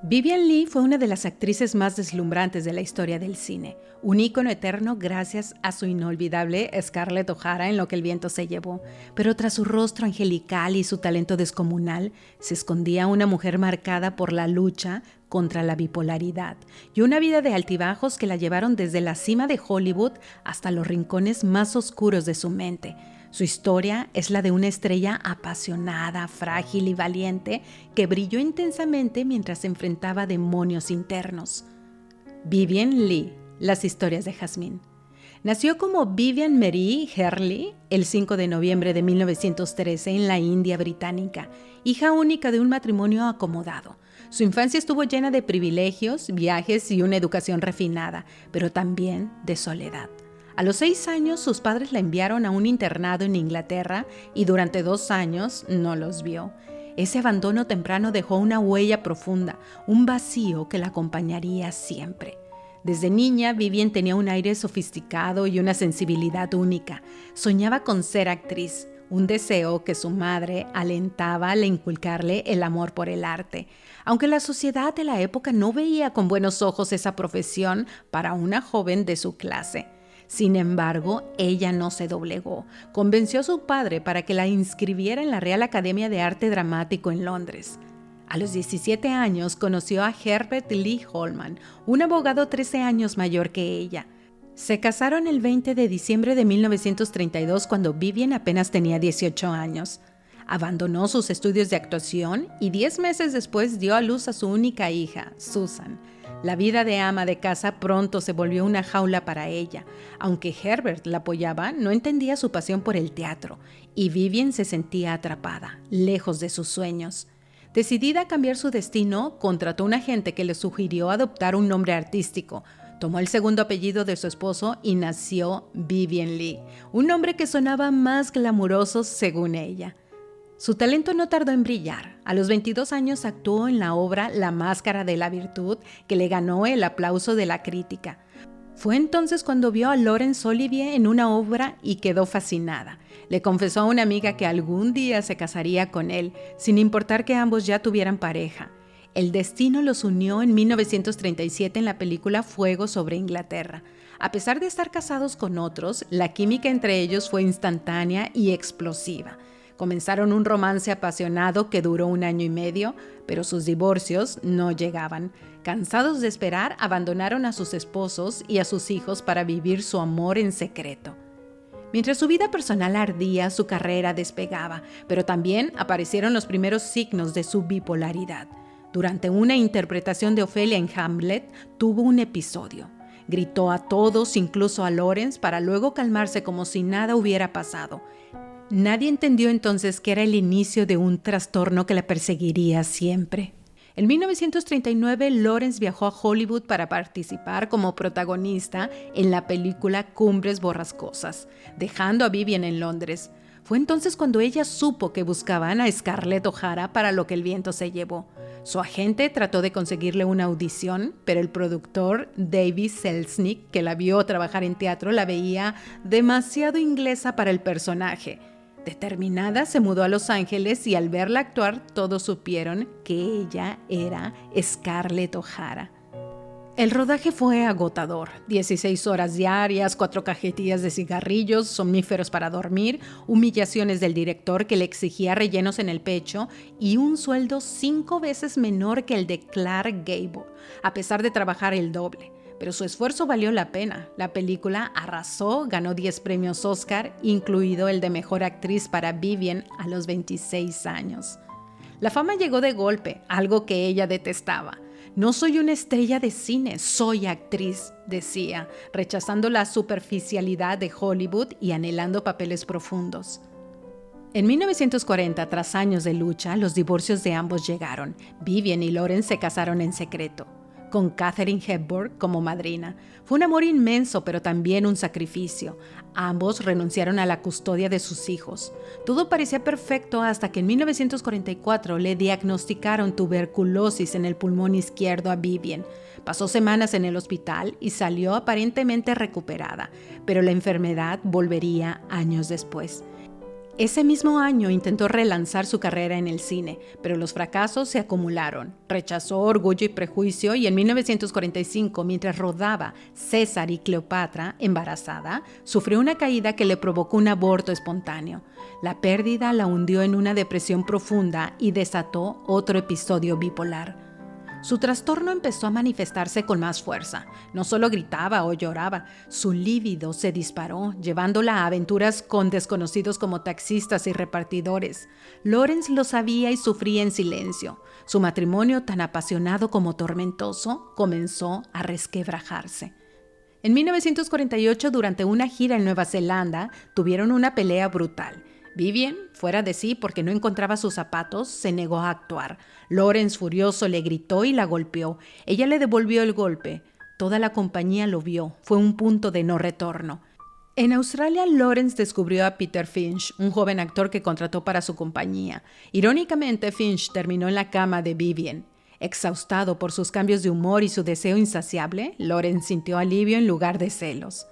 Vivien Leigh fue una de las actrices más deslumbrantes de la historia del cine, un ícono eterno gracias a su inolvidable Scarlett O'Hara en Lo que el viento se llevó, pero tras su rostro angelical y su talento descomunal se escondía una mujer marcada por la lucha contra la bipolaridad y una vida de altibajos que la llevaron desde la cima de Hollywood hasta los rincones más oscuros de su mente. Su historia es la de una estrella apasionada, frágil y valiente que brilló intensamente mientras se enfrentaba a demonios internos. Vivien Leigh, las historias de Jasmine. Nació como Vivian Marie Herlihy el 5 de noviembre de 1913 en la India británica, hija única de un matrimonio acomodado. Su infancia estuvo llena de privilegios, viajes y una educación refinada, pero también de soledad. A los 6 años, sus padres la enviaron a un internado en Inglaterra y durante 2 años no los vio. Ese abandono temprano dejó una huella profunda, un vacío que la acompañaría siempre. Desde niña, Vivien tenía un aire sofisticado y una sensibilidad única. Soñaba con ser actriz, un deseo que su madre alentaba al inculcarle el amor por el arte. Aunque la sociedad de la época no veía con buenos ojos esa profesión para una joven de su clase. Sin embargo, ella no se doblegó. Convenció a su padre para que la inscribiera en la Real Academia de Arte Dramático en Londres. A los 17 años conoció a Herbert Lee Holman, un abogado 13 años mayor que ella. Se casaron el 20 de diciembre de 1932 cuando Vivien apenas tenía 18 años. Abandonó sus estudios de actuación y 10 meses después dio a luz a su única hija, Susan. La vida de ama de casa pronto se volvió una jaula para ella. Aunque Herbert la apoyaba, no entendía su pasión por el teatro y Vivien se sentía atrapada, lejos de sus sueños. Decidida a cambiar su destino, contrató a un agente que le sugirió adoptar un nombre artístico. Tomó el segundo apellido de su esposo y nació Vivien Leigh, un nombre que sonaba más glamuroso según ella. Su talento no tardó en brillar. A los 22 años actuó en la obra La Máscara de la Virtud, que le ganó el aplauso de la crítica. Fue entonces cuando vio a Laurence Olivier en una obra y quedó fascinada. Le confesó a una amiga que algún día se casaría con él, sin importar que ambos ya tuvieran pareja. El destino los unió en 1937 en la película Fuego sobre Inglaterra. A pesar de estar casados con otros, la química entre ellos fue instantánea y explosiva. Comenzaron un romance apasionado que duró 1 año y medio, pero sus divorcios no llegaban. Cansados de esperar, abandonaron a sus esposos y a sus hijos para vivir su amor en secreto. Mientras su vida personal ardía, su carrera despegaba, pero también aparecieron los primeros signos de su bipolaridad. Durante una interpretación de Ofelia en Hamlet, tuvo un episodio. Gritó a todos, incluso a Laurence, para luego calmarse como si nada hubiera pasado. Nadie entendió entonces que era el inicio de un trastorno que la perseguiría siempre. En 1939, Laurence viajó a Hollywood para participar como protagonista en la película Cumbres Borrascosas, dejando a Vivien en Londres. Fue entonces cuando ella supo que buscaban a Scarlett O'Hara para Lo que el viento se llevó. Su agente trató de conseguirle una audición, pero el productor David Selznick, que la vio trabajar en teatro, la veía demasiado inglesa para el personaje. Determinada, se mudó a Los Ángeles y al verla actuar, todos supieron que ella era Scarlett O'Hara. El rodaje fue agotador. 16 horas diarias, 4 cajetillas de cigarrillos, somníferos para dormir, humillaciones del director que le exigía rellenos en el pecho y un sueldo 5 veces menor que el de Clark Gable, a pesar de trabajar el doble. Pero su esfuerzo valió la pena. La película arrasó, ganó 10 premios Oscar, incluido el de Mejor Actriz para Vivien a los 26 años. La fama llegó de golpe, algo que ella detestaba. No soy una estrella de cine, soy actriz, decía, rechazando la superficialidad de Hollywood y anhelando papeles profundos. En 1940, tras años de lucha, los divorcios de ambos llegaron. Vivien y Laurence se casaron en secreto, con Katharine Hepburn como madrina. Fue un amor inmenso, pero también un sacrificio. Ambos renunciaron a la custodia de sus hijos. Todo parecía perfecto hasta que en 1944 le diagnosticaron tuberculosis en el pulmón izquierdo a Vivien. Pasó semanas en el hospital y salió aparentemente recuperada, pero la enfermedad volvería años después. Ese mismo año intentó relanzar su carrera en el cine, pero los fracasos se acumularon. Rechazó Orgullo y Prejuicio y en 1945, mientras rodaba César y Cleopatra, embarazada, sufrió una caída que le provocó un aborto espontáneo. La pérdida la hundió en una depresión profunda y desató otro episodio bipolar. Su trastorno empezó a manifestarse con más fuerza. No solo gritaba o lloraba, su líbido se disparó, llevándola a aventuras con desconocidos como taxistas y repartidores. Lawrence lo sabía y sufría en silencio. Su matrimonio, tan apasionado como tormentoso, comenzó a resquebrajarse. En 1948, durante una gira en Nueva Zelanda, tuvieron una pelea brutal. Vivian, fuera de sí porque no encontraba sus zapatos, se negó a actuar. Lawrence, furioso, le gritó y la golpeó. Ella le devolvió el golpe. Toda la compañía lo vio. Fue un punto de no retorno. En Australia, Lawrence descubrió a Peter Finch, un joven actor que contrató para su compañía. Irónicamente, Finch terminó en la cama de Vivian. Exhaustado por sus cambios de humor y su deseo insaciable, Lawrence sintió alivio en lugar de celos.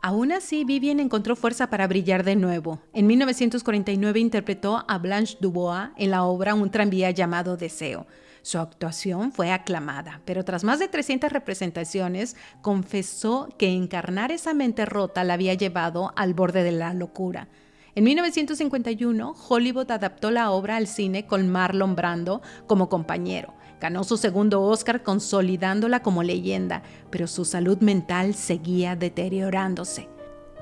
Aún así, Vivian encontró fuerza para brillar de nuevo. En 1949 interpretó a Blanche Dubois en la obra Un tranvía llamado Deseo. Su actuación fue aclamada, pero tras más de 300 representaciones, confesó que encarnar esa mente rota la había llevado al borde de la locura. En 1951, Hollywood adaptó la obra al cine con Marlon Brando como compañero. Ganó su segundo Oscar consolidándola como leyenda, pero su salud mental seguía deteriorándose.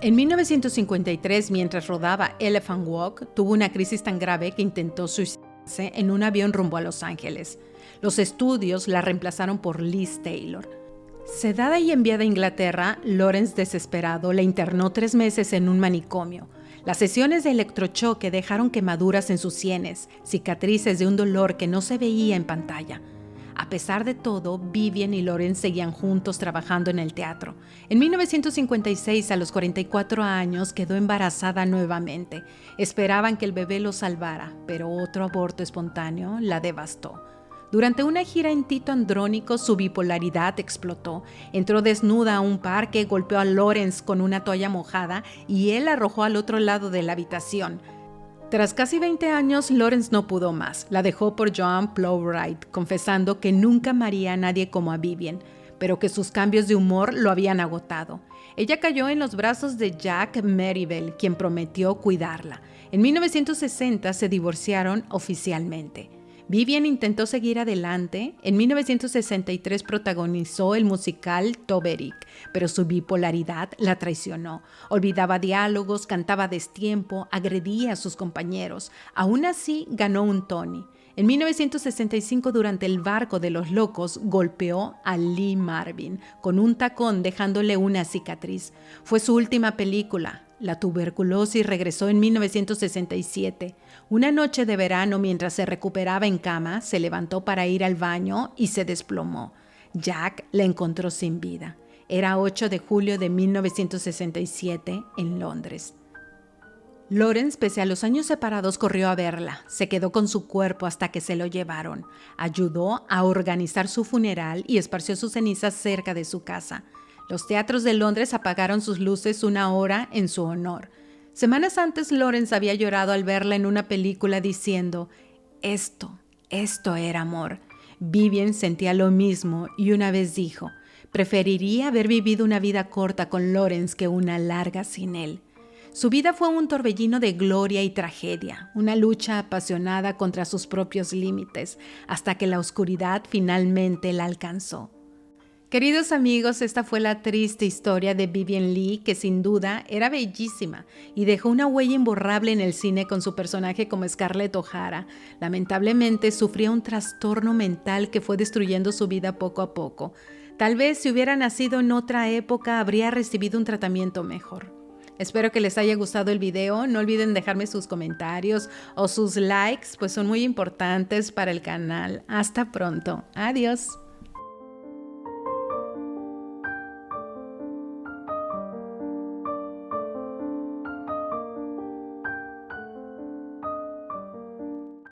En 1953, mientras rodaba Elephant Walk, tuvo una crisis tan grave que intentó suicidarse en un avión rumbo a Los Ángeles. Los estudios la reemplazaron por Liz Taylor. Sedada y enviada a Inglaterra, Lawrence, desesperado, la internó 3 meses en un manicomio. Las sesiones de electrochoque dejaron quemaduras en sus sienes, cicatrices de un dolor que no se veía en pantalla. A pesar de todo, Vivian y Lawrence seguían juntos trabajando en el teatro. En 1956, a los 44 años, quedó embarazada nuevamente. Esperaban que el bebé lo salvara, pero otro aborto espontáneo la devastó. Durante una gira en Tito Andrónico, su bipolaridad explotó. Entró desnuda a un parque, golpeó a Lawrence con una toalla mojada y él la arrojó al otro lado de la habitación. Tras casi 20 años, Lawrence no pudo más. La dejó por Joan Plowright, confesando que nunca amaría a nadie como a Vivian, pero que sus cambios de humor lo habían agotado. Ella cayó en los brazos de Jack Merivale, quien prometió cuidarla. En 1960 se divorciaron oficialmente. Vivian intentó seguir adelante. En 1963 protagonizó el musical Toberick, pero su bipolaridad la traicionó. Olvidaba diálogos, cantaba a destiempo, agredía a sus compañeros. Aún así, ganó un Tony. En 1965, durante El barco de los locos, golpeó a Lee Marvin con un tacón, dejándole una cicatriz. Fue su última película. La tuberculosis regresó en 1967. Una noche de verano, mientras se recuperaba en cama, se levantó para ir al baño y se desplomó. Jack la encontró sin vida. Era 8 de julio de 1967 en Londres. Lawrence, pese a los años separados, corrió a verla. Se quedó con su cuerpo hasta que se lo llevaron. Ayudó a organizar su funeral y esparció sus cenizas cerca de su casa. Los teatros de Londres apagaron sus luces 1 hora en su honor. Semanas antes, Lawrence había llorado al verla en una película diciendo: esto era amor. Vivian sentía lo mismo y una vez dijo: preferiría haber vivido una vida corta con Lawrence que una larga sin él. Su vida fue un torbellino de gloria y tragedia, una lucha apasionada contra sus propios límites, hasta que la oscuridad finalmente la alcanzó. Queridos amigos, esta fue la triste historia de Vivian Leigh, que sin duda era bellísima y dejó una huella imborrable en el cine con su personaje como Scarlett O'Hara. Lamentablemente sufría un trastorno mental que fue destruyendo su vida poco a poco. Tal vez si hubiera nacido en otra época habría recibido un tratamiento mejor. Espero que les haya gustado el video. No olviden dejarme sus comentarios o sus likes, pues son muy importantes para el canal. Hasta pronto. Adiós.